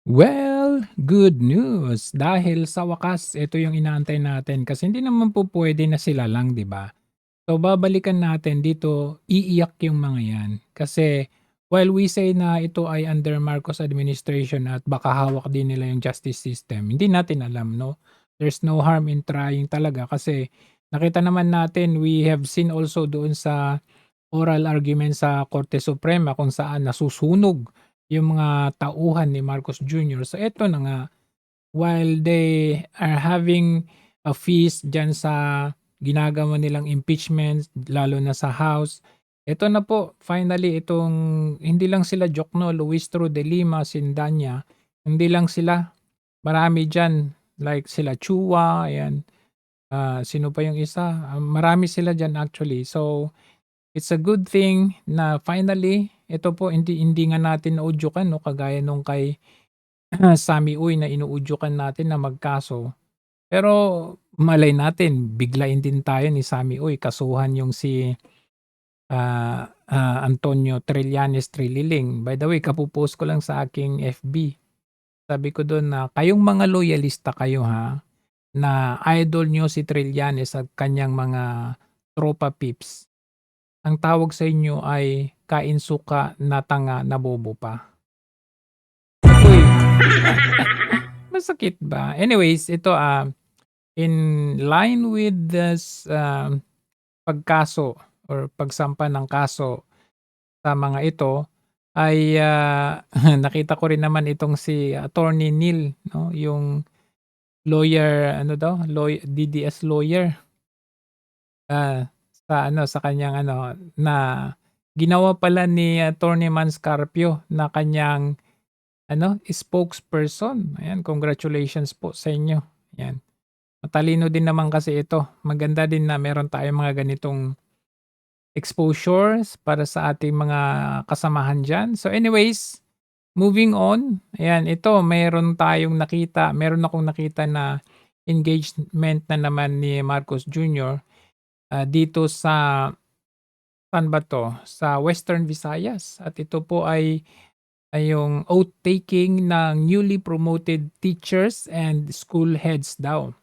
Well, good news dahil sa wakas ito yung inaantay natin kasi hindi naman po puwede na sila lang, 'di ba? So babalikan natin dito, iiyak yung mga 'yan. Kasi while we say na ito ay under Marcos administration at baka hawak din nila yung justice system, hindi natin alam 'no. There's no harm in trying talaga kasi nakita naman natin, we have seen also doon sa oral argument sa Korte Suprema kung saan nasusunog yung mga tauhan ni Marcos Jr. So eto na nga, while they are having a feast diyan sa ginagawa nilang impeachment lalo na sa House, eto na po finally itong hindi lang sila Jokno, Luistro de Lima, Sindanya, hindi lang sila, marami diyan like sila Chua, ayan, sino pa yung isa, marami sila diyan actually. So it's a good thing na finally ito po hindi hindi nga natin naudyukan 'no, kagaya nung kay Sami Uy na inuudyukan natin na magkaso. Pero malay natin biglain din tayo ni Sami Uy kasuhan yung si, Antonio Trillanes Trililing. By the way, kapo-post ko lang sa aking FB. Sabi ko dun na, "Kayong mga loyalista kayo ha, na idol niyo si Trillanes at kanyang mga tropa pips. Ang tawag sa inyo ay kain suka na tanga na bobo pa." Uy, masakit ba? Anyways, ito, in line with this, pagkaso or pagsampa ng kaso sa mga ito ay, nakita ko rin naman itong si Attorney Neil 'no, yung lawyer ano daw, DDS lawyer, sa ano, sa kanyang ano, na ginawa pala ni Attorney Manscarpio na kanyang ano, spokesperson. Ayan, congratulations po sa inyo, ayan. Matalino din naman kasi ito. Maganda din na meron tayong mga ganitong exposures para sa ating mga kasamahan diyan. So anyways, moving on. Ayan, ito meron akong nakita na engagement na naman ni Marcos Jr. Dito sa saan ba 'to? Sa Western Visayas at ito po ay yung oath taking ng newly promoted teachers and school heads daw.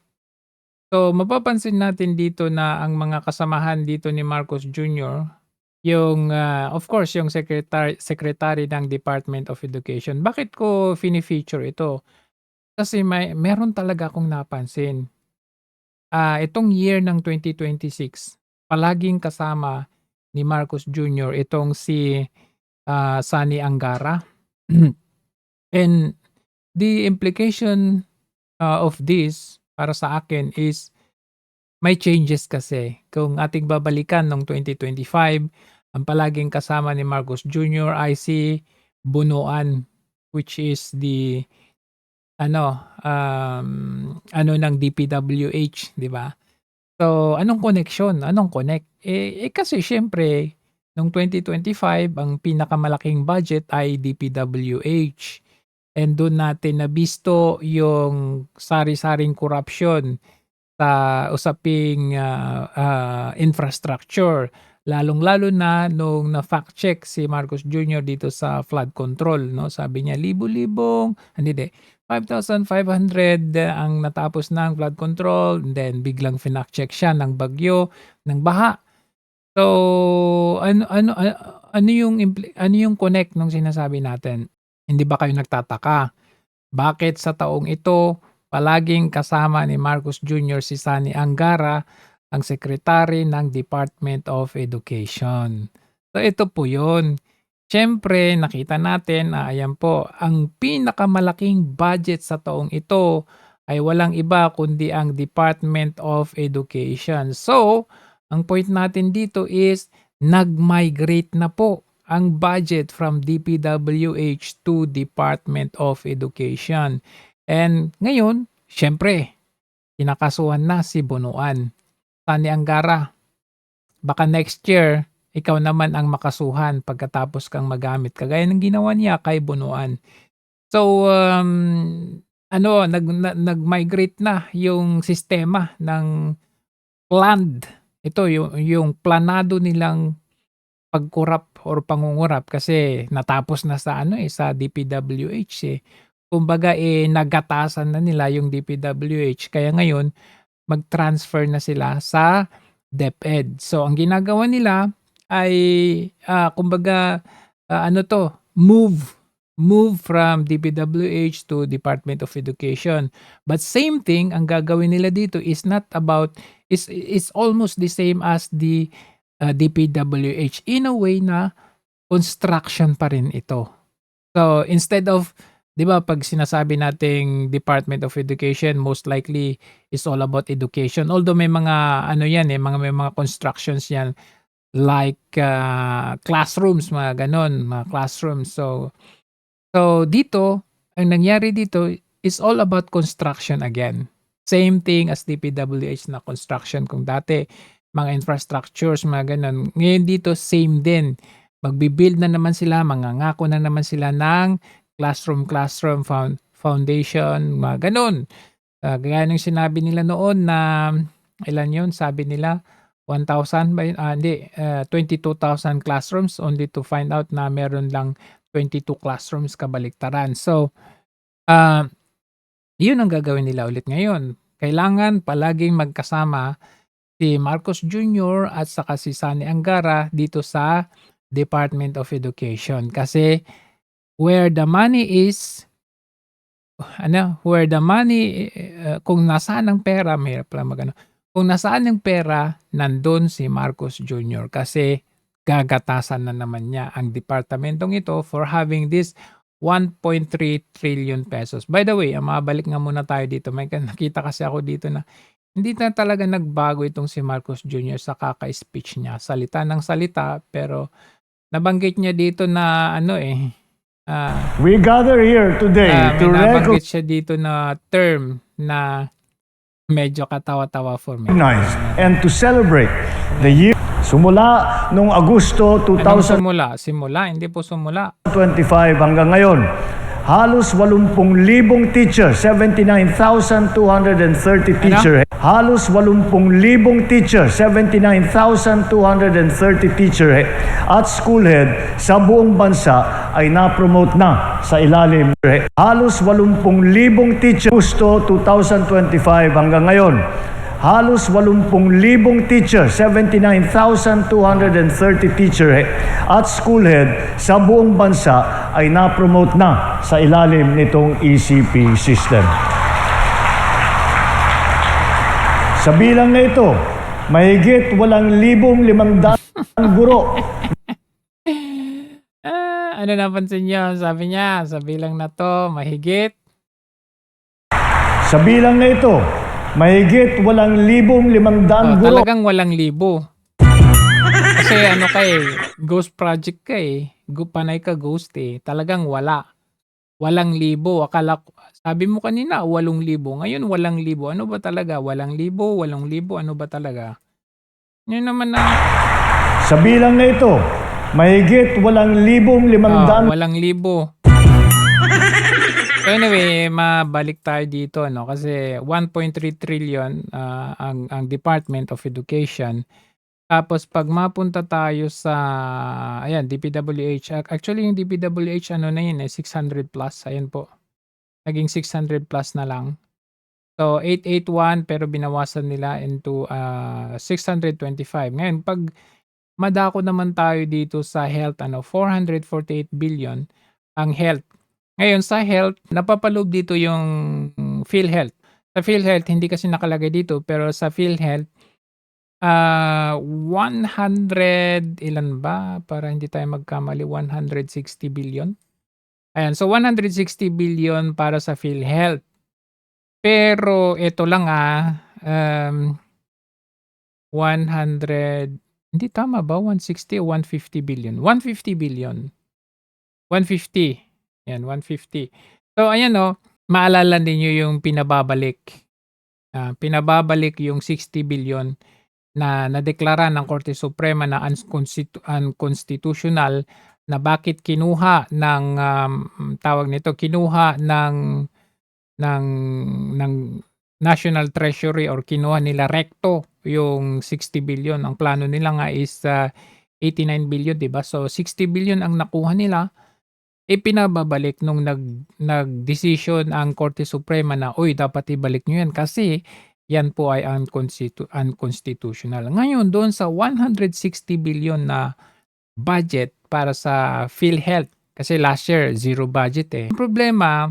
So, mapapansin natin dito na ang mga kasamahan dito ni Marcos Jr., yung, of course, yung secretary ng Department of Education. Bakit ko fini-feature ito? Kasi meron talaga akong napansin. Itong year ng 2026, palaging kasama ni Marcos Jr. itong si, Sunny Angara. And the implication, of this para sa akin is may changes kasi. Kung ating babalikan nung 2025, ang palaging kasama ni Marcos Jr. ay si Bunuan, which is the ano ng DPWH, 'di ba? So, anong connection? Anong connect? Kasi siyempre nung 2025 ang pinakamalaking budget ay DPWH and dun natin nabisto yung sari-saring korapsyon sa usaping, infrastructure. Lalong-lalo na nung na-fact check si Marcos Jr. dito sa flood control 'no, sabi niya libo-libong hindi, 5,500 ang natapos ng flood control, and then biglang finact check siya ng bagyo, ng baha. So, ano ano, ano yung connect nung sinasabi natin? Hindi ba kayo nagtataka? Bakit sa taong ito palaging kasama ni Marcos Jr. si Sani Angara, ang sekretary ng Department of Education? So ito po 'yun. Siyempre nakita natin na ayan po, ang pinakamalaking budget sa taong ito ay walang iba kundi ang Department of Education. So, ang point natin dito is nag-migrate na po ang budget from DPWH to Department of Education. And ngayon, siyempre, kinakasuhan na si Bunuan. Sani Angara, baka next year, ikaw naman ang makasuhan pagkatapos kang magamit kagaya ng ginawa niya kay Bunuan. So, nag-migrate na yung sistema ng planned, ito yung planado nilang pag-korap or pangungurap kasi natapos na sa ano, sa DPWH, eh. kumbaga, nagatasan na nila yung DPWH kaya ngayon mag-transfer na sila sa DepEd. So ang ginagawa nila ay, kumbaga, ano 'to, move from DPWH to Department of Education. But same thing ang gagawin nila dito is not about is almost the same as the, DPWH in a way na construction pa rin ito. So, instead of 'di ba 'pag sinasabi nating Department of Education most likely is all about education. Although may mga ano 'yan, may mga constructions 'yan like, classrooms, mga gano'n, mga classrooms. So dito, ang nangyari dito is all about construction again. Same thing as DPWH na construction kung dati mga infrastructures, mga gano'n. Ngayon dito same din. Magbi-build na naman sila, mangangako na naman sila ng classroom foundation, mga gano'n. Gaya ng sinabi nila noon na ilan 'yun, sabi nila 1,000 ba 'yun? Hindi, 22,000 classrooms only to find out na meron lang 22 classrooms kabaliktaran. So, 'yun ang gagawin nila ulit ngayon. Kailangan palaging magkasama si Marcos Jr. at saka si Sani Angara dito sa Department of Education. Kasi where the money is, kung nasaan ang pera, mahirap pala mag-ano, kung nasaan ang pera, nandun si Marcos Jr. Kasi gagatasan na naman niya ang departamentong ito for having this 1.3 trillion pesos. By the way, mabalik nga muna tayo dito. May nakita kasi ako dito na hindi na talaga nagbago itong si Marcos Jr. sa kaka-speech niya. Salita ng salita, pero nabanggit niya dito na We gather here today to nabanggit siya dito na term na medyo katawa-tawa for me. recognize and to celebrate the year sumula nung Agosto Anong 2025 simula? Hindi po sumula. hanggang ngayon. Halos 80,000 teachers, 79,230 teachers. Halos 80,000 teachers, 79,230 teachers at school head sa buong bansa ay na-promote na sa ilalim. Halos 80,000 teachers, Agosto 2025 hanggang ngayon. Halos 80,000 teachers, 79,230 teachers at school head sa buong bansa ay na-promote na sa ilalim nitong ECP system. Sa bilang na ito, mahigit 8,500 guro. Ano napansin niyo? Sabi niya, sa bilang na to, mahigit. Sa bilang na ito, mahigit 8,500 guro. Talagang 8,000. Kasi ghost project ka panay ka ghost Talagang wala. 8,000. Sabi mo kanina 8,000. Ngayon 8,000. Ano ba talaga? 8,000, 8,000. Ano ba talaga? Yun naman na. Sa bilang na ito, mahigit 8,500. 8,000. So anyway, mabalik tayo dito kasi 1.3 trillion ang Department of Education. Tapos pag mapunta tayo sa DPWH, actually yung DPWH na yun 600 plus, ayan po. Naging 600 plus na lang. So 881 pero binawasan nila into 625. Ngayon pag madako naman tayo dito sa health 448 billion ang health. Ngayon sa health, napapaloob dito yung PhilHealth. Sa PhilHealth, hindi kasi nakalagay dito, pero sa PhilHealth, 100, ilan ba? Para hindi tayo magkamali, 160 billion. Ayan, so 160 billion para sa PhilHealth. Pero ito lang 100, hindi tama ba? 160 o 150 billion? 150 billion. 150. Yan, 150. So ayan maalala ninyo yung pinababalik. Pinababalik yung 60 billion na nadeklara ng Korte Suprema na unconstitutional na bakit kinuha ng kinuha ng National Treasury or kinuha nila recto yung 60 billion. Ang plano nila nga is 89 billion, 'di ba? So 60 billion ang nakuha nila. ipinababalik nung nag-desisyon ang Korte Suprema na, "Uy, dapat ibalik niyo yan kasi yan po ay unconstitutional." Ngayon doon sa 160 billion na budget para sa PhilHealth, kasi last year zero budget, eh. Ang problema,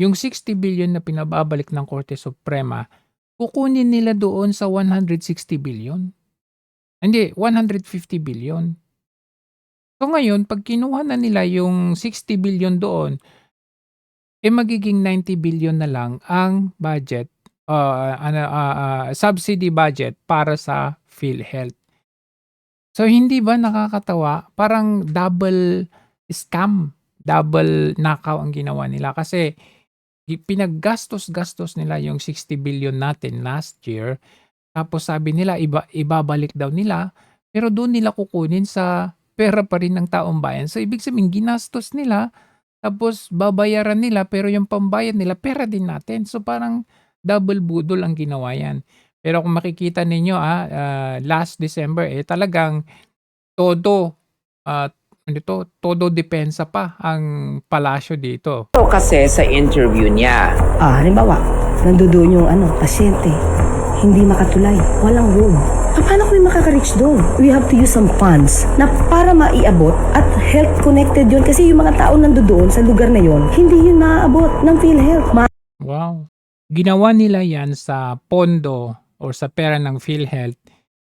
yung 60 billion na pinababalik ng Korte Suprema, kukunin nila doon sa 160 billion. Hindi, 150 billion. So ngayon 'pag kinuha na nila yung 60 billion doon, magiging 90 billion na lang ang budget, subsidy budget para sa PhilHealth. So hindi ba nakakatawa? Parang double scam, double nakaw ang ginawa nila kasi pinaggastos-gastos nila yung 60 billion natin last year, tapos sabi nila ibabalik daw nila, pero doon nila kukunin sa pera pa rin ng taong bayan. So ibig sabihin ginastos nila, tapos babayaran nila, pero yung pambayad nila pera din natin. So parang double budol ang ginawa yan. Pero kung makikita ninyo last December talagang todo todo depensa pa ang palasyo dito. Ito kasi sa interview niya. Halimbawa, nandoon yung pasyente, hindi makatulay, walang room. Paano kami makaka-reach doon? We have to use some funds na para maiabot at health connected yun kasi yung mga tao nandoon sa lugar na yon, hindi yun maaabot ng PhilHealth. Wow. Ginawa nila yan sa pondo or sa pera ng PhilHealth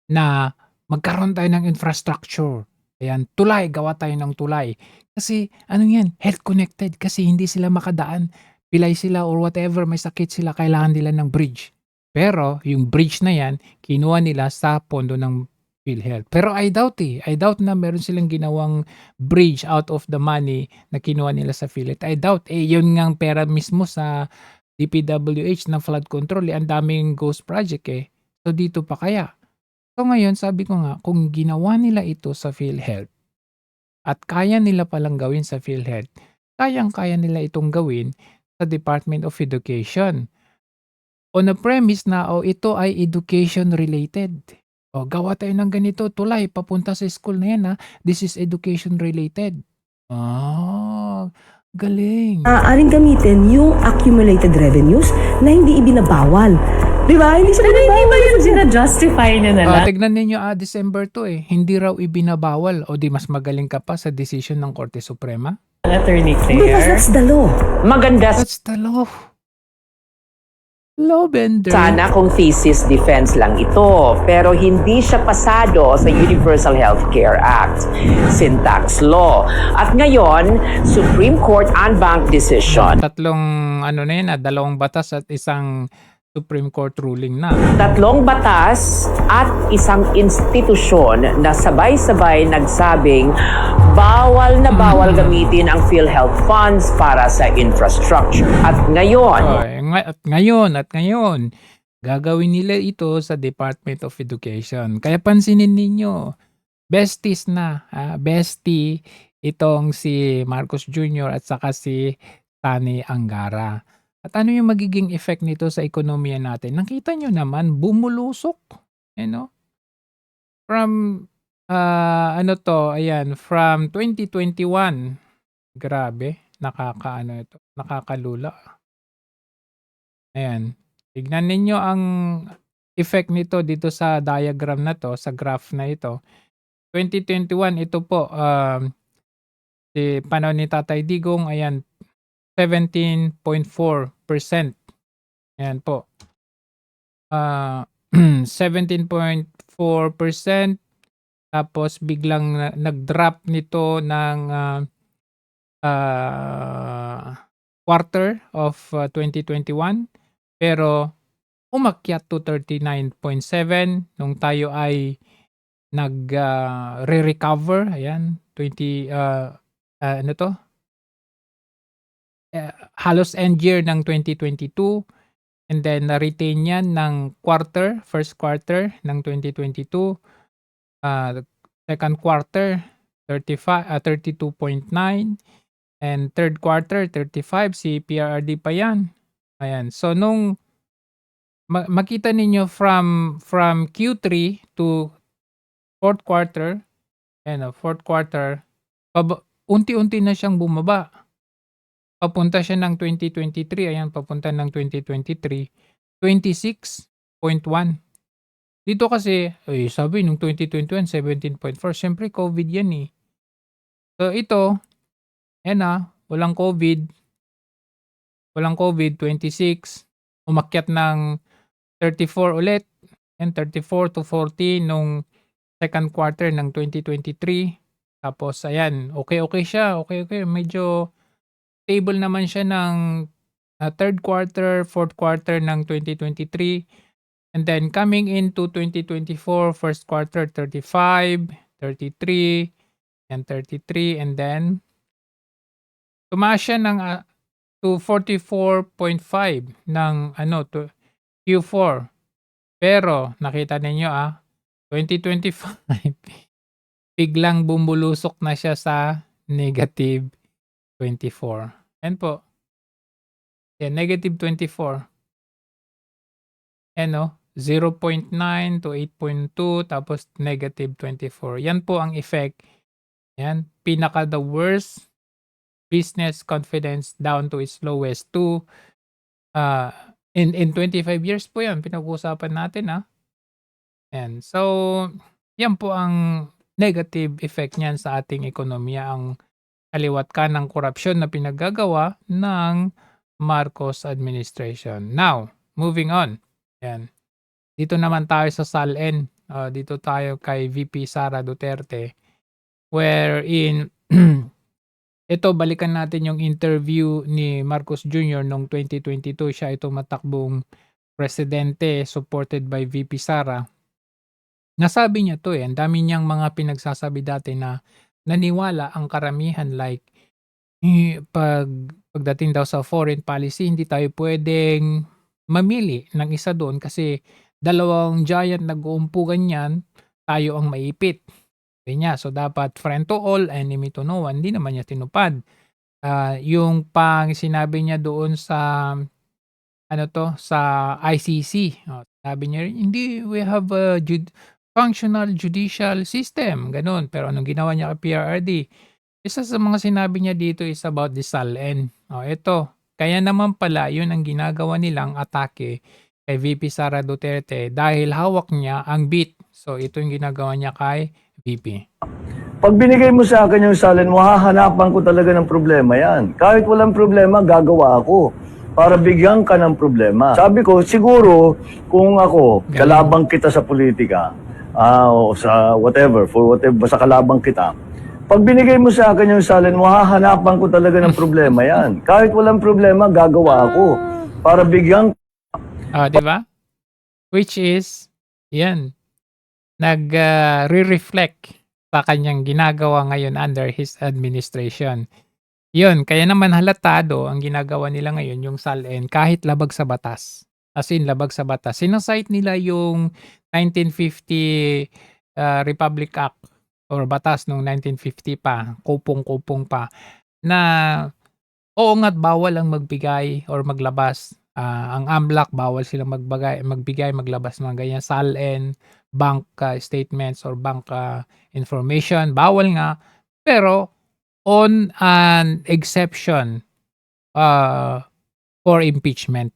na magkaroon tayo ng infrastructure. Ayan, tulay, gawa tayo ng tulay. Kasi ano yan, health connected kasi hindi sila makadaan. Pilay sila or whatever, may sakit sila, kailangan nila ng bridge. Pero yung bridge na yan, kinuha nila sa pondo ng PhilHealth. Pero I doubt I doubt na meron silang ginawang bridge out of the money na kinuha nila sa PhilHealth. I doubt. Yun nga ang pera mismo sa DPWH na flood control. Ang daming ghost project So dito pa kaya? So ngayon sabi ko nga, kung ginawa nila ito sa PhilHealth at kaya nila palang gawin sa PhilHealth, kayang-kaya nila itong gawin sa Department of Education. On a premise na ito ay education related. Gawa tayo ng ganito, tulay papunta sa school na yan This is education related. Galing. Aring gamitin yung accumulated revenues na hindi ibinabawal. Di ba? Hindi siya Hindi ba yun sinadjustify niya na lang? Tignan ninyo December 2 hindi raw ibinabawal. O di mas magaling ka pa sa decision ng Korte Suprema? Attorney Because Claire. that's the law. Maganda That's the law. Law bender. sana kung thesis defense lang ito, pero hindi siya pasado sa Universal Healthcare Act, syntax law. At ngayon, Supreme Court en banc decision. Tatlong dalawang batas at isang Supreme Court ruling na. Tatlong batas at isang institusyon na sabay-sabay nagsabing bawal na bawal gamitin ang PhilHealth funds para sa infrastructure. At ngayon, At ngayon, gagawin nila ito sa Department of Education. Kaya pansinin ninyo, besties na, bestie itong si Marcos Jr. at saka si Tani Angara. At ano yung magiging effect nito sa ekonomiya natin? Nakita nyo naman, bumulusok. From, from 2021, grabe, nakakalula. Ayan, tignan ninyo ang effect nito dito sa diagram na to, sa graph na ito. 2021, ito po, si panahon ni Tatay Digong, ayan, 17.4%. Ayan po. 17.4%. Tapos biglang nag-drop nito ng quarter of 2021. Pero umakyat to 39.7 nung tayo ay nag-recover. Ayan, halos end year ng 2022 and then na-retain yan ng first quarter ng 2022, second quarter 32.9 and third quarter 35, si PRRD pa yan. Ayan, so nung makita ninyo from Q3 to fourth quarter, unti-unti na siyang bumaba. papunta siya ng 2023, ayan papunta ng 2023, 26.1. Dito kasi, sabi nung 2021 17.4, siyempre COVID yan eh. So ito, ayan walang COVID, 26, umakyat ng 34 ulit, and 34 to 40 nung second quarter ng 2023. Tapos ayan, okay siya, okay, medyo stable naman siya ng third quarter, fourth quarter ng 2023. And then coming into 2024, first quarter 35, 33, and 33, and then tumaas siya ng to 44.5 ng to Q4. Pero nakita ninyo 2025 biglang bumulusok na siya sa negative 24. Yan po. Yan, negative 24. Yan 0.9 to 8.2 tapos negative 24. Yan po ang effect. Yan, pinaka the worst business confidence down to its lowest to in 25 years po yan pinag-uusapan natin Yan. So, yan po ang negative effect niyan sa ating ekonomiya, ang kaliwat ka ng korupsyon na pinaggagawa ng Marcos administration. Now, moving on. Yan. Dito naman tayo sa SALN. Dito tayo kay VP Sara Duterte, wherein ito, balikan natin yung interview ni Marcos Jr. noong 2022. Siya ito matakbong presidente supported by VP Sara. Nasabi niya to ang dami niyang mga pinagsasabi dati na naniwala ang karamihan, like pagdating daw sa foreign policy, hindi tayo pwedeng mamili ng isa doon kasi dalawang giant nag-uumpugan yan, tayo ang maipit. Niya. So dapat friend to all, enemy to no one. Hindi naman niya tinupad. Yung pang sinabi niya doon sa sa ICC. Sabi niya, hindi, we have a functional judicial system. Ganun. Pero anong ginawa niya kay PRRD? Isa sa mga sinabi niya dito is about the SALN. Ito. Kaya naman pala, yun ang ginagawa nilang atake kay VP Sara Duterte dahil hawak niya ang beat. So ito yung ginagawa niya kay VP. Pag binigay mo sa akin yung salin mo, hahanapan ko talaga ng problema yan. Kahit walang problema, gagawa ako para bigyan ka ng problema. Sabi ko, siguro, kung ako, kalabang kita sa politika, o sa whatever, basta kalabang kita, pag binigay mo sa akin yung salin mo, hahanapan ko talaga ng problema yan. Kahit walang problema, gagawa ako para bigyan. Di ba? Which is, yan, nag-re-reflect sa kanyang ginagawa ngayon under his administration. Yun, kaya naman halatado ang ginagawa nila ngayon yung SALN kahit labag sa batas. As in, labag sa batas. Sinasite nila yung 1950 Republic Act or batas nung 1950 pa, kupong-kupong pa, na oo nga't bawal ang magbigay or maglabas. Ang AMLAC, bawal silang magbigay, maglabas ng ganyan. SALN, bank statements or bank information, bawal nga. Pero on an exception for impeachment.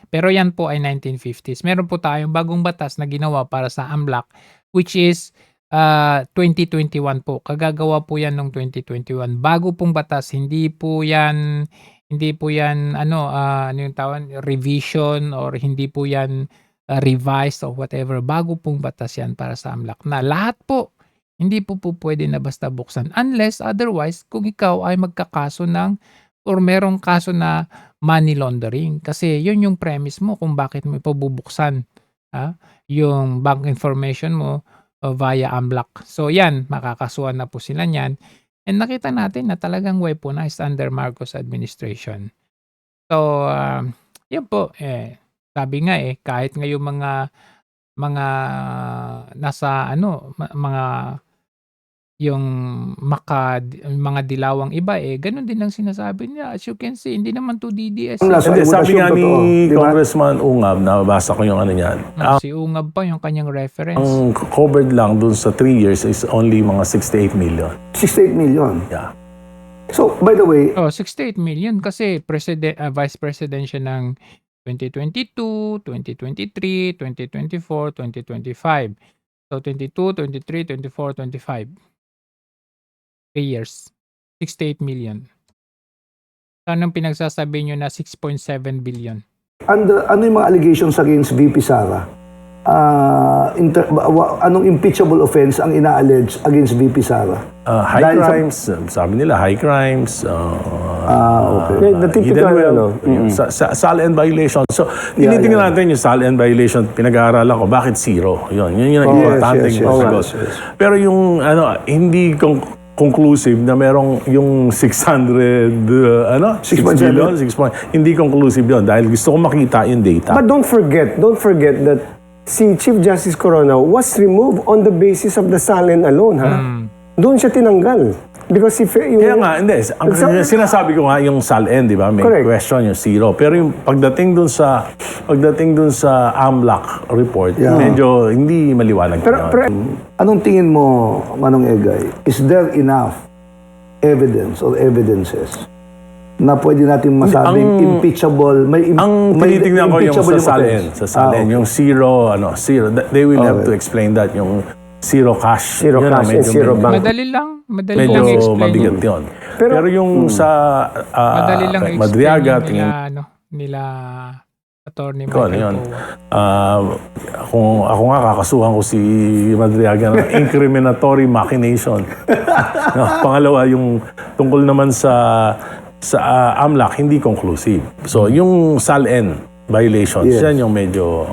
Pero yan po ay 1950s. Meron po tayong bagong batas na ginawa para sa AMLAC, which is 2021 po. Kagagawa po yan noong 2021. Bago pong batas, hindi po yan yung tawag, revision or hindi po yan revised or whatever. Bago pong batas yan para sa AMLAC na lahat po, hindi po pwede na basta buksan unless otherwise kung ikaw ay magkakaso ng or merong kaso na money laundering. Kasi yun yung premise mo kung bakit mo ipabubuksan yung bank information mo via AMLAC. So yan, makakasuhan na po sila niyan. And nakita natin na talagang weaponized under Marcos administration. So, yun po. Sabi nga kahit ngayong mga nasa mga yung mga dilawang iba ganun din ang sinasabi niya. As you can see, hindi naman to DDS. Hindi, sabi nga ni Congressman Ungab, nabasa ko yung niyan. Si Ungab pa yung kanyang reference. Ang covered lang dun sa 3 years is only mga 68 million. 68 million. Yeah. So, by the way, Oh, 68 million kasi vice president siya ng 2022, 2023, 2024, 2025. So 22, 23, 24, 25. 3 years. 68 million. Anong pinagsasabi nyo na 6.7 billion? ano yung mga allegations against VP Sara? Anong impeachable offense ang ina-allege against VP Sara? High Dahil sa- crimes, sabi nila, high crimes. Okay. The typical, hidden wealth, ano, yung SALN violation. So, tinitingnan natin yung SALN violation, pinag-aaralan ko, bakit zero? Yun yung importante. yes, yes. Pero yung, hindi conclusive na merong yung 600, 6 6.7. billion, hindi conclusive yun dahil gusto ko makita yung data. But don't forget that si Chief Justice Corona was removed on the basis of the SALN alone, ha? Doon siya tinanggal. Because if yung... Kaya nga, hindi. Ang sinasabi ko nga yung SALN, di ba? May Correct. question yung zero. Pero yung pagdating dun sa AMLAC report, Yeah. medyo hindi maliwanag Pero yun. anong tingin mo, Manong Egay, is there enough evidence or evidences na pwede natin masabing impeachable? Ang may tinitingnan ko yung impeachable sa SALN. offense? Sa SALN, Okay. yung zero. They will have Okay. to explain that. Yung zero cash. Zero yun cash and medyo- zero bank. Madali lang Medyo explain. mabigat yun. Pero- Pero yung sa Madali lang explain Madriaga, yung tingin nila Attorney ko, ano Michael yun? Poe. Ako nga, kakasuhan ko si Madriaga ng incriminatory machination. No, pangalawa, yung tungkol naman sa AMLAC, hindi conclusive. So, yung SALN violations, Yes. yan yung medyo...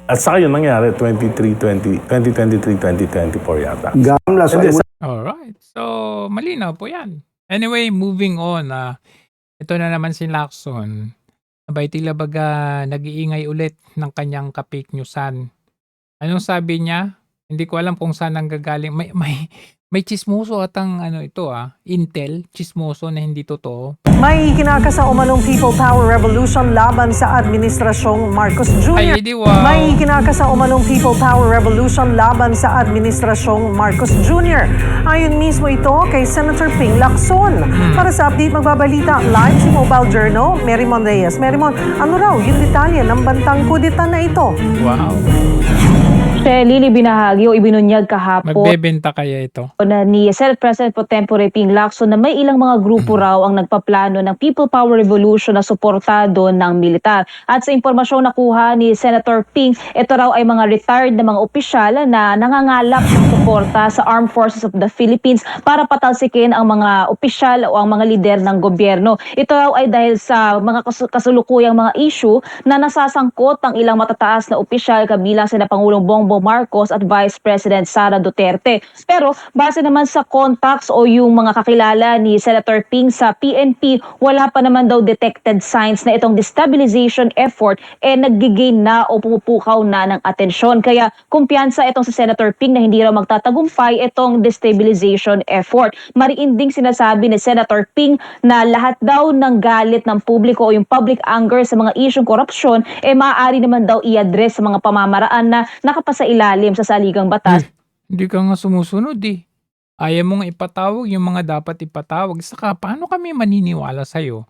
at saka yun nangyari, 2023-2024 yata. Gamla, so I Hindi, would- Alright. So, malinaw po yan. Anyway, moving on. Ito na naman si Lacson. Abay, tila baga nag-iingay ulit ng kanyang ka-fake newsan. Anong sabi niya? Hindi ko alam kung saan nanggagaling. May chismoso atang intel, chismoso na hindi totoo. May kinakasa umanong People Power Revolution laban sa Administrasyong Marcos Jr. Ay, di wow. May kinakasa umanong People Power Revolution laban sa Administrasyong Marcos Jr. Ayon mismo ito kay Senator Ping Lacson. Para sa update, magbabalita live si Mobile Journal, Merimon Reyes. Merimon, ano raw yung detalye ng bantang kudeta na ito? Wow. Lili binahagi o ibinunyag kahapon Magbebenta kaya ito? na ni Senate President Pro Tempore Ping Lacson na may ilang mga grupo raw ang nagpaplano ng People Power Revolution na suportado ng militar. At sa impormasyong nakuha ni Senator Ping, ito raw ay mga retired na mga opisyal na nangangalap ng suporta sa Armed Forces of the Philippines para patalsikin ang mga opisyal o ang mga lider ng gobyerno. Ito raw ay dahil sa mga kasulukuyang mga issue na nasasangkot ang ilang matataas na opisyal kabilang sina Pangulong Bongbong Marcos at Vice President Sara Duterte. Pero base naman sa contacts o yung mga kakilala ni Senator Ping sa PNP, wala pa naman daw detected signs na itong destabilization effort nag-gain na o pumupukaw na ng atensyon. Kaya kumpiyansa itong si Senator Ping na hindi raw magtatagumpay itong destabilization effort. Mariin ding sinasabi ni Senator Ping na lahat daw ng galit ng publiko o yung public anger sa mga isyong korupsyon maaari naman daw i-address sa mga pamamaraan na nakapasa ilalim sa saligang batas. Hindi ka nga sumusunod eh. Ayaw mong ipatawag yung mga dapat ipatawag. Saka, paano kami maniniwala sa'yo?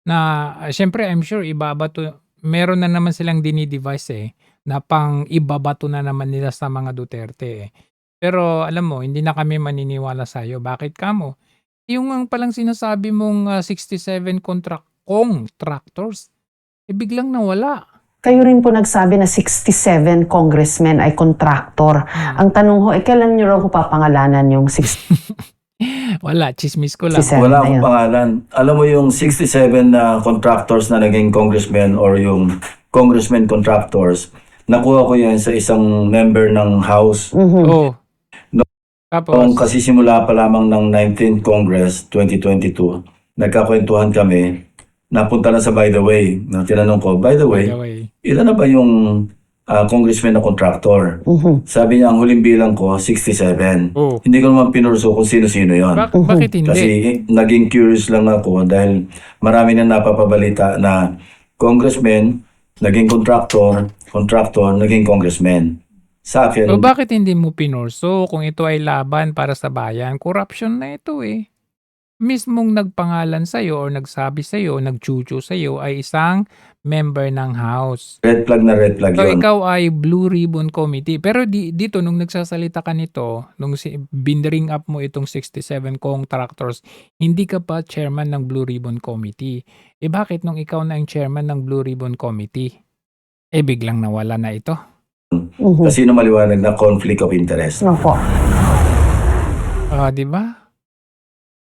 Na, syempre, I'm sure, ibabato, meron na naman silang dinidevice na pang ibabato na naman nila sa mga Duterte Pero, alam mo, hindi na kami maniniwala sa'yo. Bakit ka mo? Yung palang sinasabi mong 67 contractors, biglang nawala. Kayo rin po nagsabi na 67 congressmen ay contractor. Ang tanong ho, kailan nyo raw ko papangalanan yung 67 Wala, chismis ko lang. na Wala yun? akong pangalan. Alam mo yung 67 na contractors na naging congressmen or yung congressmen contractors, nakuha ko yan sa isang member ng House. Oh. Tapos, Noong kasisimula pa lamang ng 19th Congress 2022, nagkakwentuhan kami. Napunta na sa by the way. Na tinanong ko, by the way, ilan na ba yung congressman na contractor? Sabi niya, ang huling bilang ko, 67. Hindi ko naman pinurso kung sino-sino yon. Bakit hindi? Kasi naging curious lang ako dahil marami na napapabalita na congressman, naging contractor, naging congressman. Sa akin, bakit hindi mo pinurso kung ito ay laban para sa bayan? Corruption na ito mismong nagpangalan sa'yo or nagsabi sa'yo, nagchuchu sa'yo ay isang member ng House. Red flag na red flag So yun. ikaw ay Blue Ribbon Committee. Pero dito nung nagsasalita ka nito, nung binring up mo itong 67 contractors, hindi ka pa chairman ng Blue Ribbon Committee. Bakit nung ikaw na ang chairman ng Blue Ribbon Committee, biglang nawala na ito? Kasi maliwanag na conflict of interest. Opo. Di ba?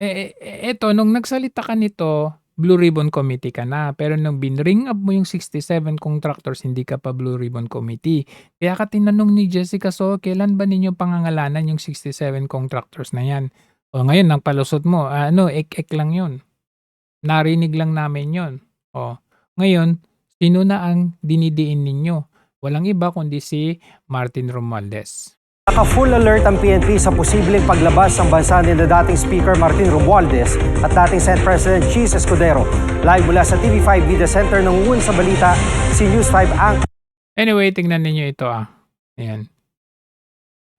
Eto, nung nagsalita ka nito, Blue Ribbon Committee ka na. Pero nung binring up mo yung 67 contractors, hindi ka pa Blue Ribbon Committee. Kaya ka tinanong ni Jessica, so kailan ba ninyo pangangalanan yung 67 contractors na yan? O ngayon, nang palusot mo, ek lang yun. Narinig lang namin yun. O, ngayon, sino na ang dinidiin ninyo? Walang iba kundi si Martin Romualdez. Naka-full alert ang PNP sa posibleng paglabas ng bansa ni na dating Speaker Martin Romualdez at dating Senate President Cheese Escudero. Live mula sa TV5 Media Center ng UN sa balita, si News 5 ang... Anyway, tingnan ninyo ito Ayan.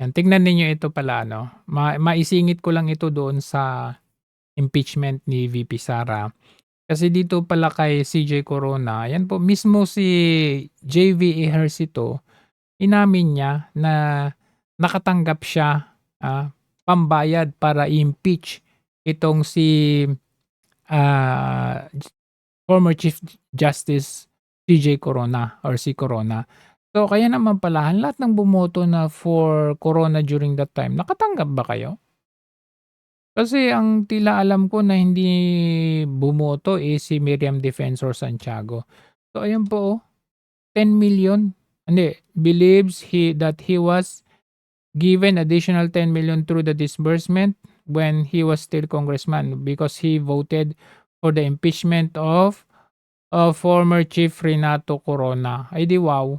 Yan, tingnan ninyo ito pala, maisingit ko lang ito doon sa impeachment ni VP Sara. Kasi dito pala kay CJ Corona, yan po, mismo si JV Ejercito, inamin niya na nakatanggap siya pambayad para i-impeach itong si former Chief Justice CJ Corona or si Corona. So kaya naman pala lahat ng bumoto na for Corona during that time, nakatanggap ba kayo? Kasi ang tila alam ko na hindi bumoto si Miriam Defensor Santiago. So ayun po, 10 million. Believes that he was given additional 10 million through the disbursement when he was still congressman because he voted for the impeachment of former Chief Renato Corona. Ay di wow.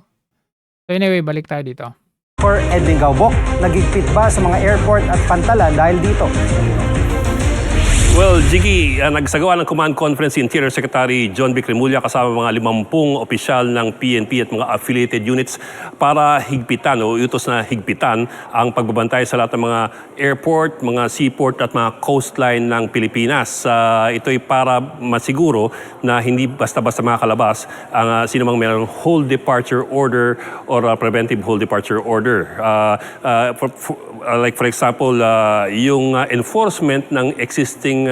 So anyway, balik tayo dito. For Edwin Gaubok, nagigpit ba sa mga airport at pantalan dahil dito? Well, Jiggy, nagsagawa ng command conference si Interior Secretary John Vic Remulla kasama mga 50 opisyal ng PNP at mga affiliated units para higpitan o utos na higpitan ang pagbabantay sa lahat ng mga airport, mga seaport at mga coastline ng Pilipinas. Ito'y para masiguro na hindi basta-basta makakalabas ang sinumang mayroong hold departure order or preventive hold departure order. Like for example, yung enforcement ng existing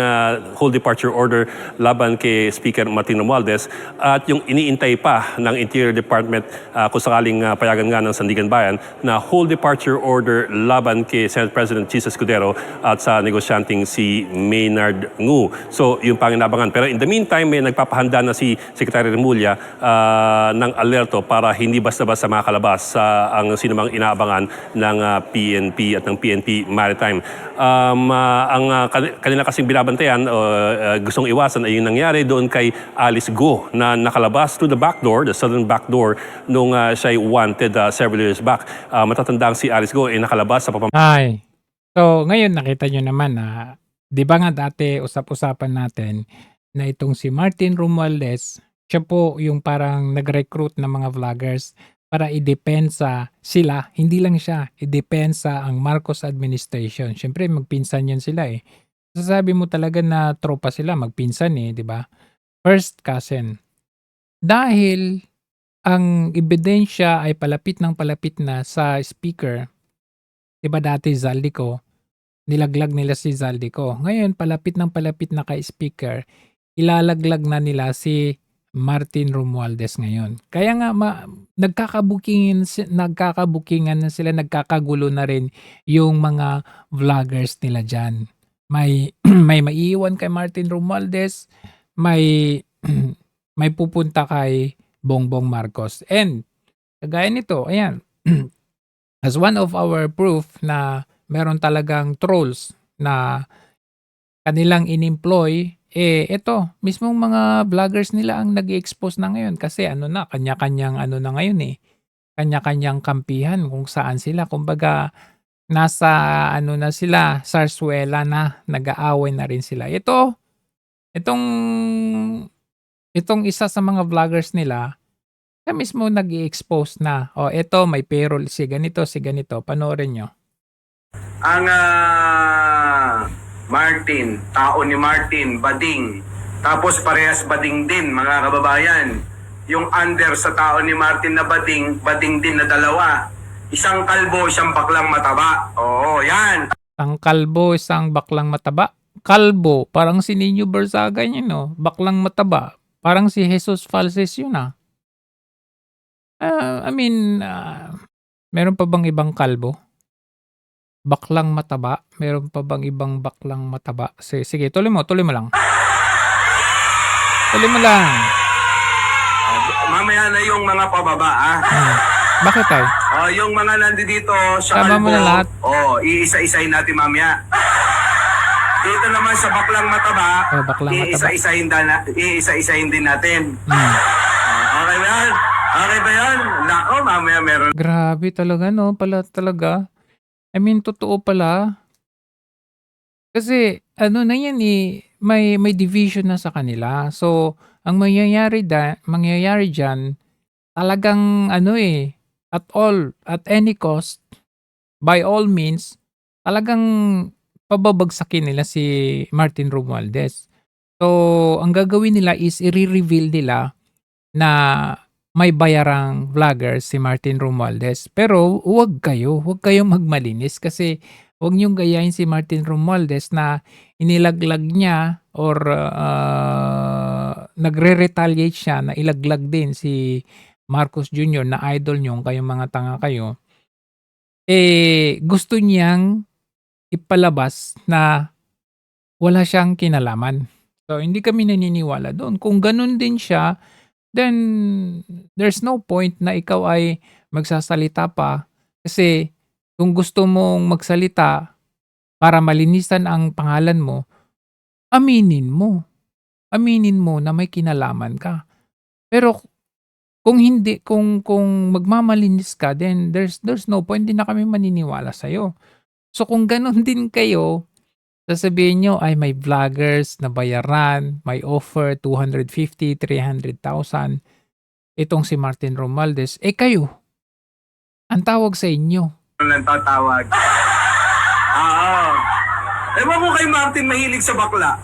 hold departure order laban kay Speaker Martin Romualdez at yung iniintay pa ng Interior Department kung sakaling payagan nga ng Sandigan Bayan na hold departure order laban kay Senate President Cheese Escudero at sa negosyanteng si Maynard Ngu. So yung panginabangan. Pero in the meantime, may nagpapahanda na si Secretary Remulla ng alerto para hindi basta-basta makakalabas ang sinumang inaabangan ng PNP at ng PNP Maritime. Ang kanila kasing binabantayan gustong iwasan ay yung nangyari doon kay Alice Go na nakalabas through the back door, the southern back door, nung siya'y wanted several years back. Matatandang si Alice Go ay nakalabas sa Ay. So ngayon nakita nyo naman na, di ba nga dati usap-usapan natin na itong si Martin Romualdez, siya po yung parang nag-recruit ng mga vloggers para idepensa sila, hindi lang siya, idepensa ang Marcos administration. Siyempre magpinsan yan sila Sasabi mo talaga na tropa sila, magpinsan di ba? First cousin. Dahil ang ebidensya ay palapit na sa speaker, di ba dati Zaldico, nilaglag nila si Zaldico. Ngayon, palapit na kay speaker, ilalaglag na nila si Martin Romualdez ngayon. Kaya nga nagkakabukingan na sila, nagkakagulo na rin yung mga vloggers nila dyan. May maiiwan kay Martin Romualdez, may pupunta kay Bongbong Marcos. And kagaya nito, ayan, as one of our proof na meron talagang trolls na kanilang in-employ, ito, mismong mga vloggers nila ang nag-expose na ngayon kasi kanya-kanyang na ngayon kanya-kanyang kampihan kung saan sila. Kumbaga, nasa na sila, sarsuela na, nag-aaway na rin sila. Itong isa sa mga vloggers nila, siya mismo nag-i-expose na. Ito, may payroll, si ganito, panoorin nyo. Ang Martin, tao ni Martin, bading. Tapos parehas bading din, mga kababayan. Yung under sa tao ni Martin na bading, bading din na dalawa. Isang kalbo, isang baklang mataba. Oo, yan. Isang kalbo, isang baklang mataba. Kalbo, parang si Nino Barzaga yun, no? Baklang mataba, parang si Jesus Falces yun, ah. Meron pa bang ibang kalbo? Baklang mataba? Meron pa bang ibang baklang mataba? Sige, tuloy mo lang. Tuloy mo lang. Mamaya na yung mga pababa, ah. Bakit tayo? Yung mga nandito sa Tama mo kalbo, na lahat. iisa-isahin natin mamaya. Dito naman sa baklang mataba, Baklang mataba. iisa-isahin din natin. Okay ba yan? Okay ba yan? Nako, mamaya meron. Grabe talaga, no? Talaga. Totoo pala. Kasi, na yan eh, may division na sa kanila. So, ang mangyayari dyan, talagang, at any cost, by all means, talagang pababagsakin nila si Martin Romualdez. So, ang gagawin nila is i-reveal nila na may bayarang vlogger si Martin Romualdez. Pero huwag kayong magmalinis kasi huwag niyong gayahin si Martin Romualdez na inilaglag niya or nagre-retaliate siya na ilaglag din si Marcos Jr. na idol niyo, kayong mga tanga kayo. Gusto niyang ipalabas na wala siyang kinalaman. So, hindi kami naniniwala doon. Kung ganun din siya, then there's no point na ikaw ay magsasalita pa. Kasi kung gusto mong magsalita para malinisan ang pangalan mo, aminin mo. Aminin mo na may kinalaman ka. Pero kung hindi, kung magmamalinis ka, then there's no point, hindi na kami maniniwala sa'yo. So kung ganun din kayo, sasabihin nyo ay may vloggers na bayaran, may offer 250, 300,000. Itong si Martin Romualdez, kayo, ang tawag sa inyo. Nang tatawag. Oo. Ewan ko kay Martin mahilig sa bakla.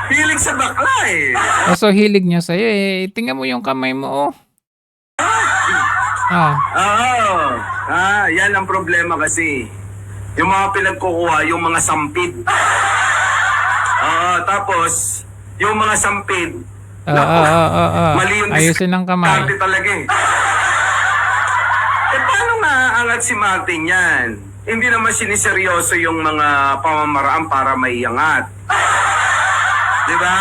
Hilig sa bakla eh. So hilig niya sa'yo tingnan mo yung kamay mo, oh. Yan ang problema kasi. Yung mga pinagkukuha, yung mga sampid. Tapos, yung mga sampid, mali yung ayusin ang kamay. diskarte talaga eh. Paano nga angat si Martin yan? Hindi naman siniseryoso yung mga pamamaraan para maiangat. Diba?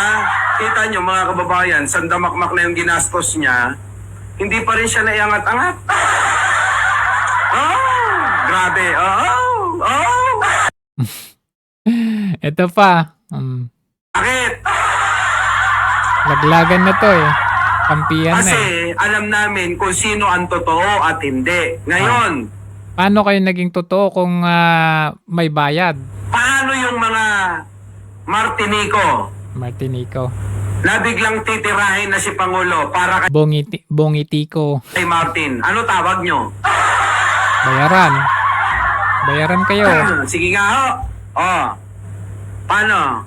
Kita nyo mga kababayan, sandamakmak na yung ginastos niya, hindi pa rin siya naiangat-angat. Grabe. Ito pa. Bakit? Laglagan na to eh. Kampiyan na Kasi alam namin kung sino ang totoo at hindi. Ngayon, paano kayo naging totoo kung may bayad? paano yung mga Martinico na biglang titirahin na si Pangulo para Bongitiko. kay Martin? Ano tawag nyo? Bayaran kayo. Sige nga ho. Paano?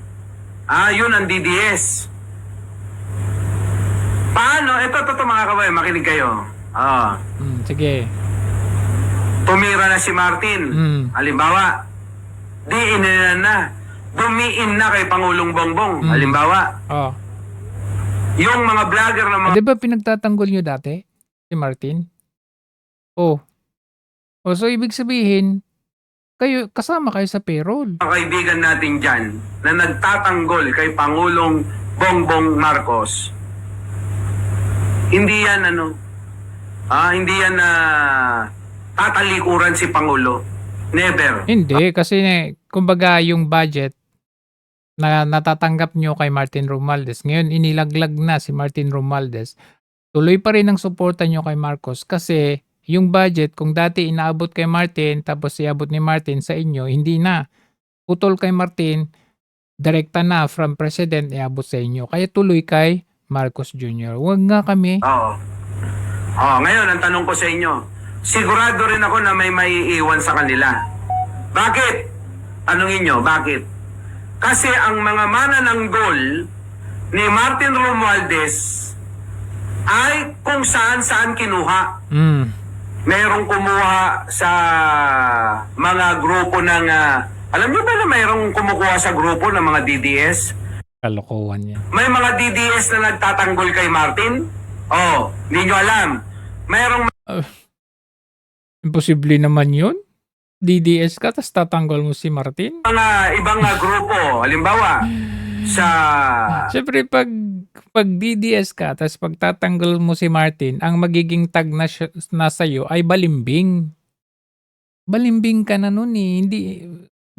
Yun ang DDS. Paano? Ito mga kabayan, makinig kayo. Sige. Tumira na si Martin. Halimbawa, diin na. Dumiin na kay Pangulong Bongbong. Halimbawa. Yung mga vlogger na mga... Di ba pinagtatanggol nyo dati? Si Martin? So ibig sabihin, kasama kayo sa payroll. Mga kaibigan natin dyan na nagtatanggol kay Pangulong Bongbong Marcos, hindi yan hindi yan tatalikuran si Pangulo. Never. Hindi, kasi kumbaga yung budget na natatanggap nyo kay Martin Romualdez, ngayon inilaglag na si Martin Romualdez, tuloy pa rin ang suporta nyo kay Marcos kasi yung budget, kung dati inaabot kay Martin, tapos iabot ni Martin sa inyo, hindi na. Putol kay Martin, direkta na from President, iabot sa inyo. Kaya tuloy kay Marcos Jr. Huwag nga kami. Ngayon, ang tanong ko sa inyo, sigurado rin ako na may maiiwan sa kanila. Bakit? Anongin nyo, bakit? Kasi ang mga manananggol ni Martin Romualdez ay kung saan-saan kinuha. Merong kumuha sa mga grupo ng... alam niyo ba na mayroong kumukuha sa grupo ng mga DDS? Kalokohan yan. May mga DDS na nagtatanggol kay Martin? Oh, hindi nyo alam. Mayroong Imposible naman yun. DDS ka, tapos tatanggol mo si Martin? mga ibang grupo. Halimbawa, sa... Siyempre, pag DDS ka, tapos pag tatanggol mo si Martin, ang magiging tag na sa'yo ay balimbing. Balimbing ka na nun eh. Hindi,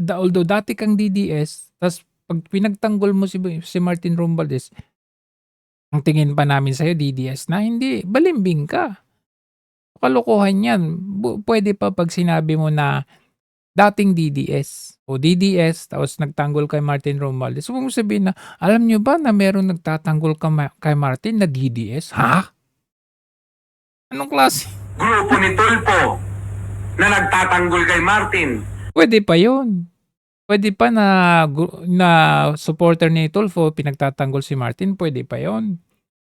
although dati kang DDS, tapos pag pinagtanggol mo si Martin Romualdez, ang tingin pa namin sa'yo, DDS na, hindi, balimbing ka. Kalokohan yan. Pwede pa pag sinabi mo na dating DDS o DDS tapos nagtanggol kay Martin Romualdez. Huwag mo sabihin na, alam nyo ba na meron nagtatanggol kay Martin na DDS? Ha? Anong klase? Grupo ni Tulfo na nagtatanggol kay Martin. Pwede pa yun. Pwede pa na supporter ni Tulfo pinagtatanggol si Martin. Pwede pa yun.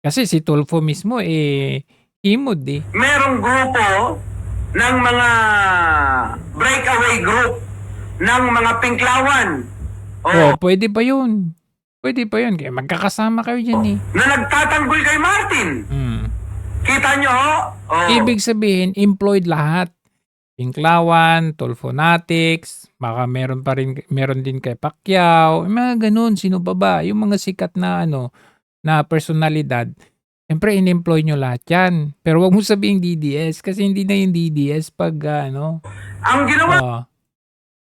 Kasi si Tulfo mismo himod eh. Merong grupo ng mga breakaway group ng mga Pinklawan. Oh, pwede pa yun. Pwede pa yun. Kaya magkakasama kayo dyan eh. Na nagtatanggol kay Martin. Kita nyo? Oh. Ibig sabihin, employed lahat. Pinklawan, Tulfonatics, baka meron din kay Pacquiao, mga ganun, sino pa ba? Yung mga sikat na na personalidad. Siyempre, in-employ nyo lahat yan. Pero wag mo sabihin DDS kasi hindi na yung DDS pag Ang ginawa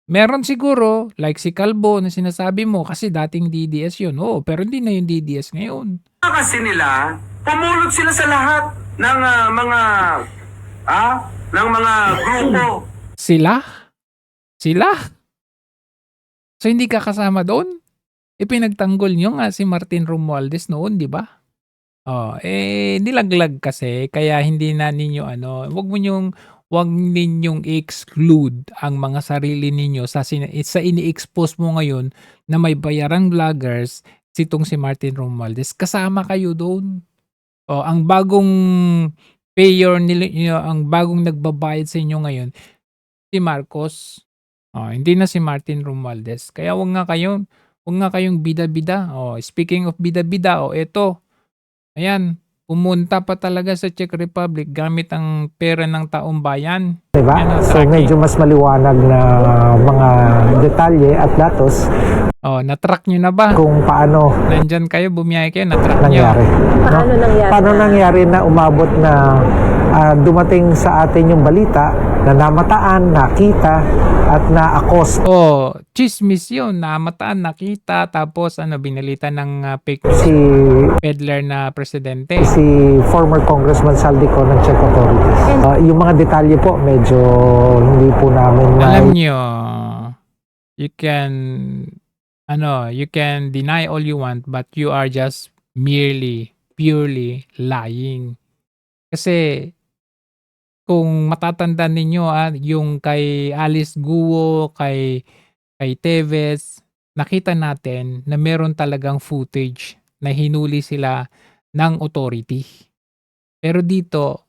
meron siguro, like si Calvo na sinasabi mo kasi dating DDS yun. Oo, pero hindi na yung DDS ngayon. kasi nila, pumulot sila sa lahat ng ng mga grupo. Sila? So, hindi ka kasama doon? Pinagtanggol nyo nga si Martin Romualdez noon, di ba? Nilaglag kasi, kaya hindi na ninyo wag ninyong exclude ang mga sarili ninyo sa ini-expose mo ngayon na may bayarang vloggers, sitong si Martin Romualdez. Kasama kayo doon. Ang bagong payer nila, ang bagong nagbabayad sa inyo ngayon, si Marcos. Hindi na si Martin Romualdez. Kaya wag nga kayong bida-bida. Speaking of bida-bida, eto. Ayan, pumunta pa talaga sa Czech Republic gamit ang pera ng taong bayan. Diba? So medyo mas maliwanag na mga detalye at datos. Na-track nyo na ba? Kung paano nandyan kayo, bumiyahe kayo, na-track nangyari. nyo. Paano nangyari na umabot na dumating sa atin yung balita na namataan, nakita, at na-akos. Chismis yun. Namataan, nakita, tapos binalita ng fake peddler na presidente. Si former Congressman Saldico ng Czech authorities. Yung mga detalye po, medyo hindi po namin alam nyo, you can deny all you want, but you are just purely lying. Kasi kung matatandaan ninyo yung kay Alice Guo, kay Teves, nakita natin na meron talagang footage na hinuli sila ng authority. Pero dito,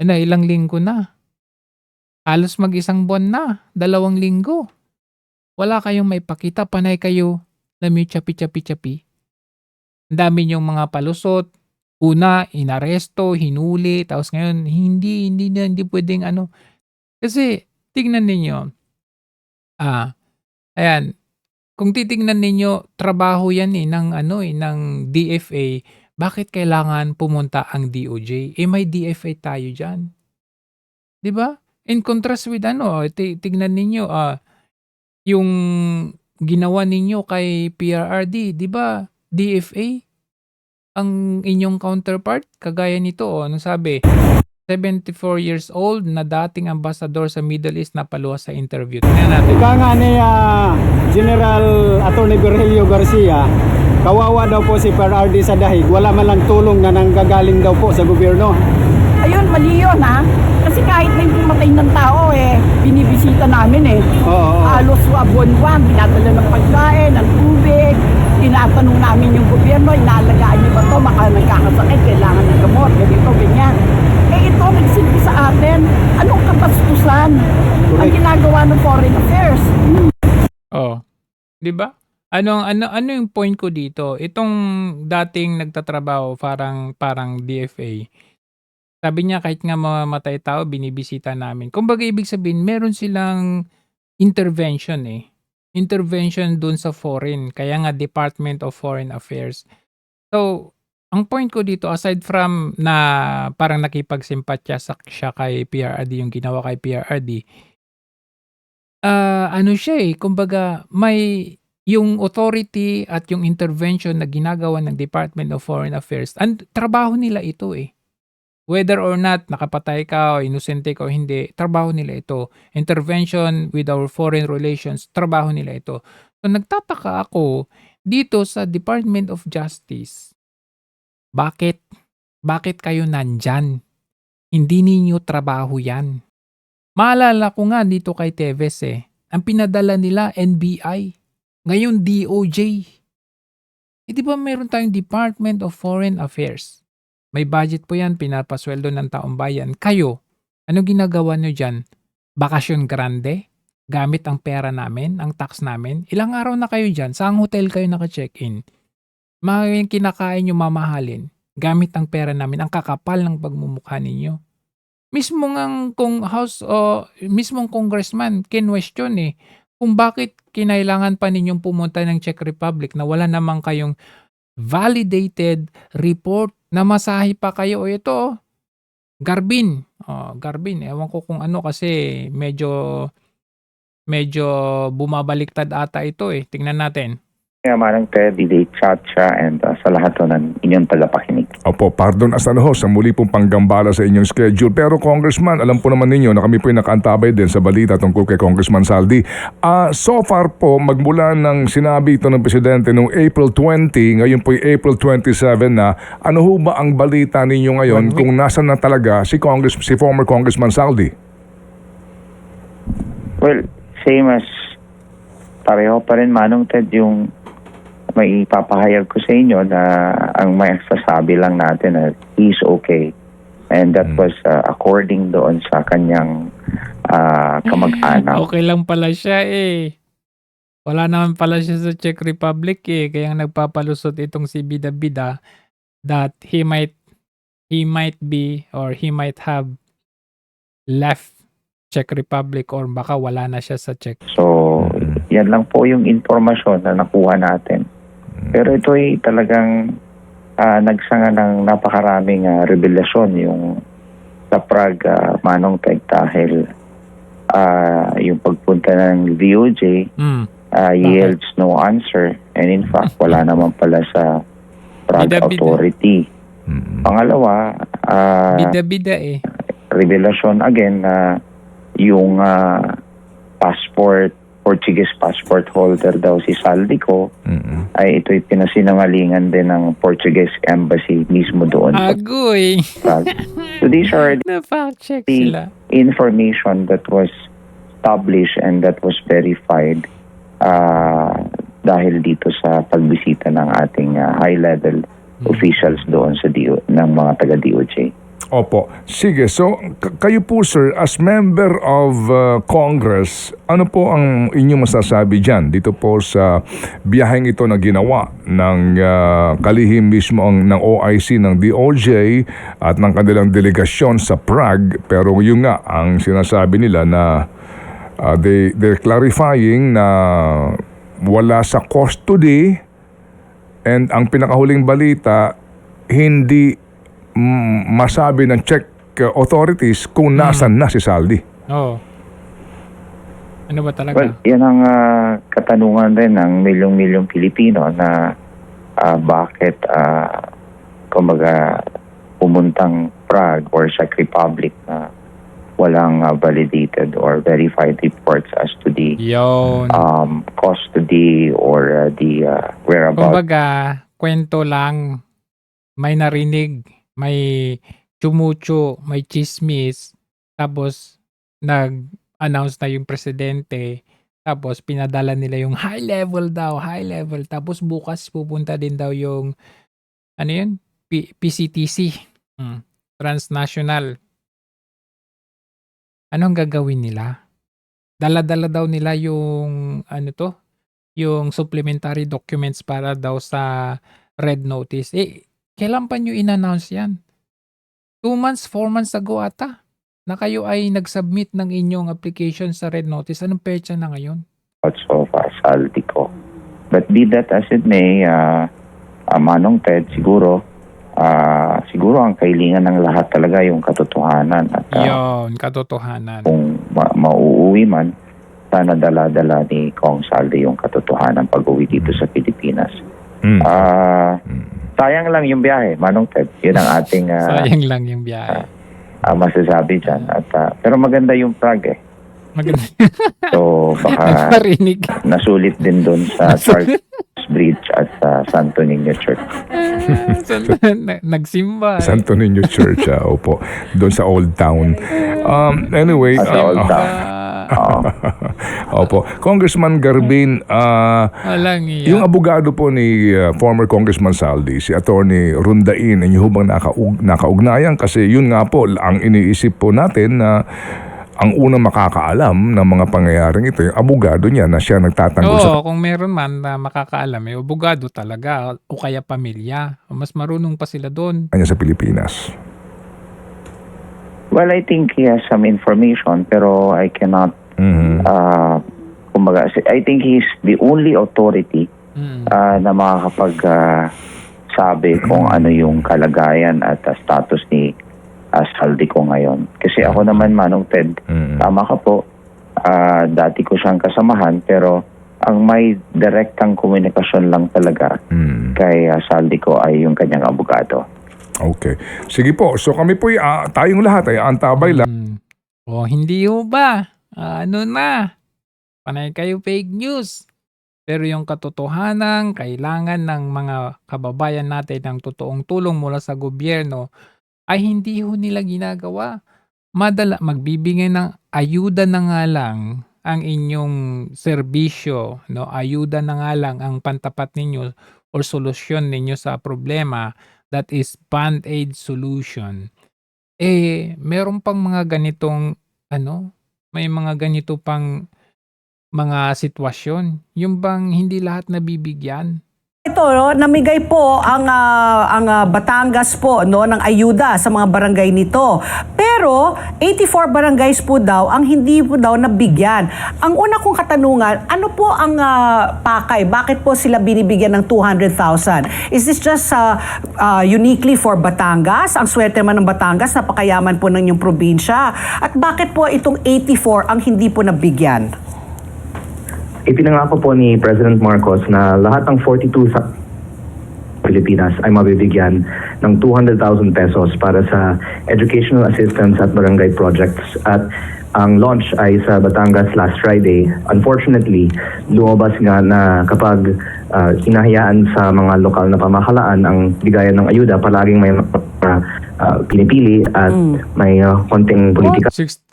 ilang linggo na. Halos mag-isang buwan na, 2 linggo. Wala kayong maipakita, panay kayo na may chapi-chapi-chapi. Ang dami niyong mga palusot. Una, inaresto, hinuli, tapos ngayon, hindi pwedeng Kasi, tignan ninyo, ayan, kung titignan ninyo, trabaho yan ng DFA, bakit kailangan pumunta ang DOJ? May DFA tayo dyan. Diba? In contrast with tignan ninyo, yung ginawa ninyo kay PRRD, diba? DFA? Ang inyong counterpart, kagaya nito, anong sabi? 74 years old na dating ambassador sa Middle East na paluwas sa interview. Tingnan natin. Ika nga ni General Attorney Virgilio Garcia, kawawa daw po si PRRD sa dahig. Wala man lang tulong na nanggagaling daw po sa gobyerno. Ayun, mali yun ha. Kasi Kasi kahit may pumatay ng tao binibisita namin Halos buwan-buwan, dinadala ng pagkain, ng tubig, tinatanong namin yung gobyerno, inaalagaan niyo ba to, baka nagkakasakit, kailangan ng gamot, ganito, ganyan. Ito, nagsilbi sa atin, anong kabastusan ang ginagawa ng foreign affairs? Oh, 'di ba? Ano yung point ko dito? Itong dating nagtatrabaho parang DFA. Sabi niya kahit nga mamamatay tao binibisita namin. Kumbaga ibig sabihin meron silang intervention Intervention dun sa foreign. Kaya nga Department of Foreign Affairs. So, ang point ko dito aside from na parang nakipagsimpatya siya kay PRRD yung ginawa kay PRRD. Ano siya kumbaga may yung authority at yung intervention na ginagawa ng Department of Foreign Affairs, trabaho nila ito Whether or not nakapatay ka o inosente ka o hindi, trabaho nila ito. Intervention with our foreign relations, trabaho nila ito. So nagtataka ako dito sa Department of Justice. Bakit? Bakit kayo nandyan? Hindi ninyo trabaho yan. Maalala ko nga dito kay Teves ang pinadala nila NBI. Ngayon DOJ. Di ba meron tayong Department of Foreign Affairs? May budget po yan, pinapasweldo ng taong bayan. Kayo, ano ginagawa nyo dyan? Bakasyon grande? Gamit ang pera namin, ang tax namin? Ilang araw na kayo dyan? Saang hotel kayo naka-check-in? Mga kinakain nyo mamahalin. Gamit ang pera namin, ang kakapal ng pagmumukha ninyo. Mismong mismong congressman, kinwestiyon kung bakit kinailangan pa ninyong pumunta ng Czech Republic na wala namang kayong validated report na masahe pa kayo. Ito, Garbin. Garbin. Ewan ko kung ano kasi medyo bumabaliktad ata ito Tingnan natin. Manang Ted, DJ Chacha, and sa lahat ng inyong tagapakinig. Opo, pardon as sa muli pong panggambala sa inyong schedule. Pero Congressman, alam po naman ninyo na kami po nakaantabay din sa balita tungkol kay Congressman Saldi. So far po, magmula ng sinabi ito ng Presidente noong April 20, ngayon po April 27 na, ano ho ba ang balita ninyo ngayon kung nasan na talaga si former Congressman Saldi? Well, same as pareho pa rin Manong Ted yung may ipapahayag ko sa inyo na ang may sasabi lang natin na he's okay. And that was according doon sa kanyang kamag-anak. Okay lang pala siya Wala naman pala siya sa Czech Republic Kaya nagpapalusot itong si Bida-Bida that he might be or he might have left Czech Republic or baka wala na siya sa Czech. So, yan lang po yung informasyon na nakuha natin. Pero ito ay talagang nagsanga ng napakaraming revelasyon yung sa Prague, Manong Ted, dahil yung pagpunta ng DOJ yields no answer, and in fact wala naman pala sa Prague authority. Pangalawa, bida-bida revelasyon again na yung Portuguese passport holder daw si Saldico ay ito'y pinasinungalingan din ng Portuguese embassy mismo doon. Agoy! So these are Na-fact-check the sila. information that was published and that was verified dahil dito sa pagbisita ng ating high-level officials doon sa ng mga taga-DOJ. Opo. Sige, so kayo po sir, as member of Congress, ano po ang inyong masasabi dyan dito po sa biyaheng ito na ginawa ng kalihim mismo ng OIC ng DOJ at ng kanilang delegasyon sa Prague, pero yun nga ang sinasabi nila na they're clarifying na wala sa custody, and ang pinakahuling balita hindi masabi ng Czech authorities kung nasan na si Saldi. Ano ba talaga? Well, yan ang katanungan rin ng milyong-milyong Pilipino na bakit kumbaga pumuntang Prague or Czech Republic na walang validated or verified reports as to the custody or the whereabouts. Kumbaga, kwento lang, may narinig, may chumucho, may chismis, Tapos nag-announce na yung presidente, tapos pinadala nila yung high level daw, high level. Tapos bukas pupunta din daw yung ano yun? PCTC, transnational. Anong gagawin nila? Dala-dala daw nila yung ano to, yung supplementary documents para daw sa red notice. Kailan pa nyo in-announce yan? 2 months, 4 months ago ata na kayo ay nag-submit ng inyong application sa red notice. Anong petsa na ngayon? So far, salty ko. But be that as it may, Manong Ted, siguro ang kailangan ng lahat talaga yung katotohanan. At Yun, katotohanan. kung mauuwi man, sana dala-dala ni Kong Saldi yung katotohanan pag-uwi dito sa Pilipinas. Sayang lang yung biyahe, Manong Ted. Yun ang ating Sayang lang yung biyahe. masasabi dyan. At, pero maganda yung Prague eh. Maganda. So baka Nagparinig. nasulit din doon sa Charles Bridge at sa Santo Niño Church. Nagsimba. Santo Niño Church, opo. Doon sa Old Town. Anyway. Sa Old Town. Opo. Congressman Garbin, Walang iya. yung abogado po ni former Congressman Saldi, si Attorney Rundain, inyo bang nakaugnayan? Kasi yun nga po, ang iniisip po natin na ang unang makakaalam ng mga pangyayaring ito, yung abogado niya na siya nagtatanggol sa... Oo, kung meron man na makakaalam, abogado talaga o kaya pamilya. Mas marunong pa sila doon. Kanya sa Pilipinas. Well, I think he has some information pero I cannot kumbaga, I think he's the only authority na makakapag sabi kung ano yung kalagayan at status ni Saldi ko ngayon. Kasi ako naman, Manong Ted, tama ka po, dati ko siyang kasamahan pero ang may direktang komunikasyon lang talaga kay Saldi ko ay yung kanyang abogado. Okay. Sige po. So kami po, tayong lahat ay antabay lang. Hindi ho ba? Ano na? Panay kayo fake news. Pero yung katotohanan, kailangan ng mga kababayan natin ng totoong tulong mula sa gobyerno ay hindi ho nila ginagawa. Magbibigay ng ayuda na nga lang ang inyong serbisyo, no? Ayuda na nga lang ang pantapat ninyo or solusyon ninyo sa problema, that is band-aid solution. Meron pang mga ganitong may mga ganito pang mga sitwasyon. Yung bang hindi lahat nabibigyan? Ito, namigay po ang Batangas po ng ayuda sa mga barangay nito. Pero 84 barangays po daw ang hindi po daw nabigyan. Ang una kong katanungan, ano po ang pakay? Bakit po sila binibigyan ng 200,000? Is this just uniquely for Batangas? Ang swerte man ng Batangas, napakayaman po ng inyong probinsya. At bakit po itong 84 ang hindi po nabigyan? Ipinangako po ni President Marcos na lahat ng 42 sa Pilipinas ay mabibigyan ng 200,000 pesos para sa educational assistance at barangay projects. At ang launch ay sa Batangas last Friday. Unfortunately, lumabas nga na kapag hinahayaan sa mga lokal na pamahalaan ang bigayan ng ayuda, palaging may pinipili at may konting politika. 6,000?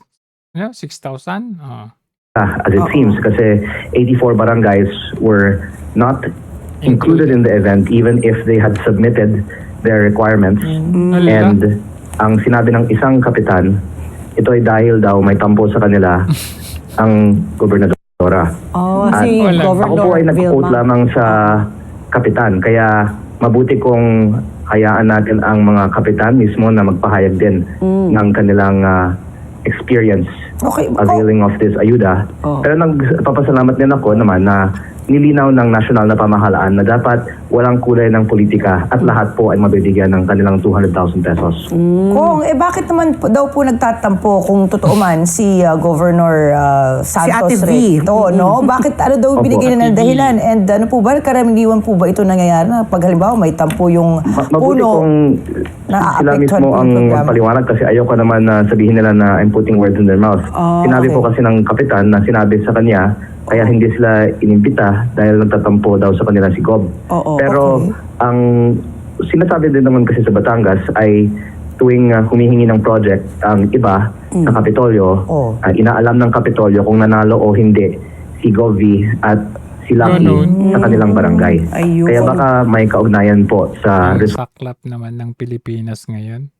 As it seems, kasi 84 barangays were not included in the event even if they had submitted their requirements. And ang sinabi ng isang kapitan, ito ay dahil daw may tampo sa kanila ang gobernadora. At ako po ay nag-quote lamang sa kapitan, kaya mabuti kung hayaan natin ang mga kapitan mismo na magpahayag din ng kanilang experience availing of this ayuda. Pero nagpapasalamat din ako naman na nilinaw ng nasyonal na pamahalaan na dapat walang kulay ng politika at lahat po ay mabibigyan ng kanilang 200,000 pesos. Kung, bakit naman daw po nagtatampo kung totoo man si Governor Santos Recto, no? Bakit daw binigyan na ng dahilan? And ano po ba, karaniwan po ba ito nangyayari na pag halimbawa may tampo yung puno na sila mismo ang paliwanag kasi ayoko naman na sabihin nila na I'm putting words in their mouth. Sinabi po kasi ng kapitan na sinabi sa kanya kaya hindi sila inimbita dahil nagtatampo daw sa kanila si Gob. Pero ang sinasabi din naman kasi sa Batangas ay tuwing humihingi ng project ang iba sa Kapitolyo, inaalam ng Kapitolyo kung nanalo o hindi si Govie at si Lucky sa kanilang barangay. Kaya baka may kaugnayan po sa Saklap naman ng Pilipinas ngayon.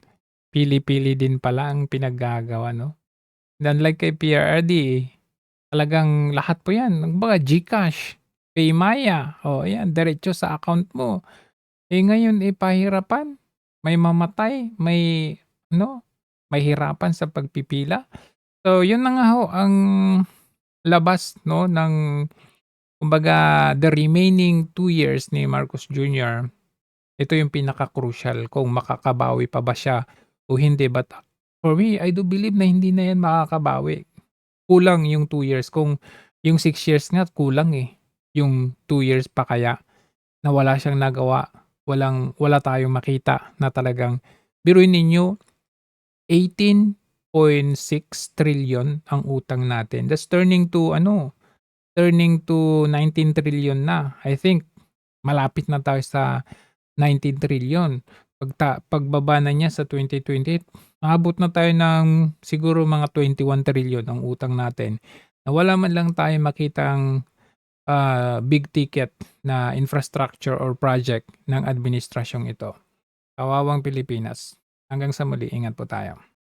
Pili-pili din pala ang pinaggagawa, no? Unlike kay PRRD, talagang lahat po yan. Kumbaga, GCash, Paymaya, yan, diretso sa account mo. Ngayon, pahirapan. May mamatay, may hirapan sa pagpipila. So, yun na nga ho ang labas, no, ng kumbaga the remaining 2 years ni Marcos Jr. Ito yung pinaka-crucial kung makakabawi pa ba siya o hindi. But for me, I do believe na hindi na yan makakabawi. Kulang yung 2 years. Kung yung 6 years nga, kulang yung 2 years pa kaya na wala siyang nagawa. Wala tayong makita na talagang, biruin ninyo, 18.6 trillion ang utang natin. That's turning to 19 trillion na. I think malapit na tayo sa 19 trillion. Pagbaba na niya sa 2028, maabot na tayo ng siguro mga 21 trillion ang utang natin. Na wala man lang tayo makitang big ticket na infrastructure or project ng administrasyong ito. Kawawang Pilipinas. Hanggang sa muli, ingat po tayo.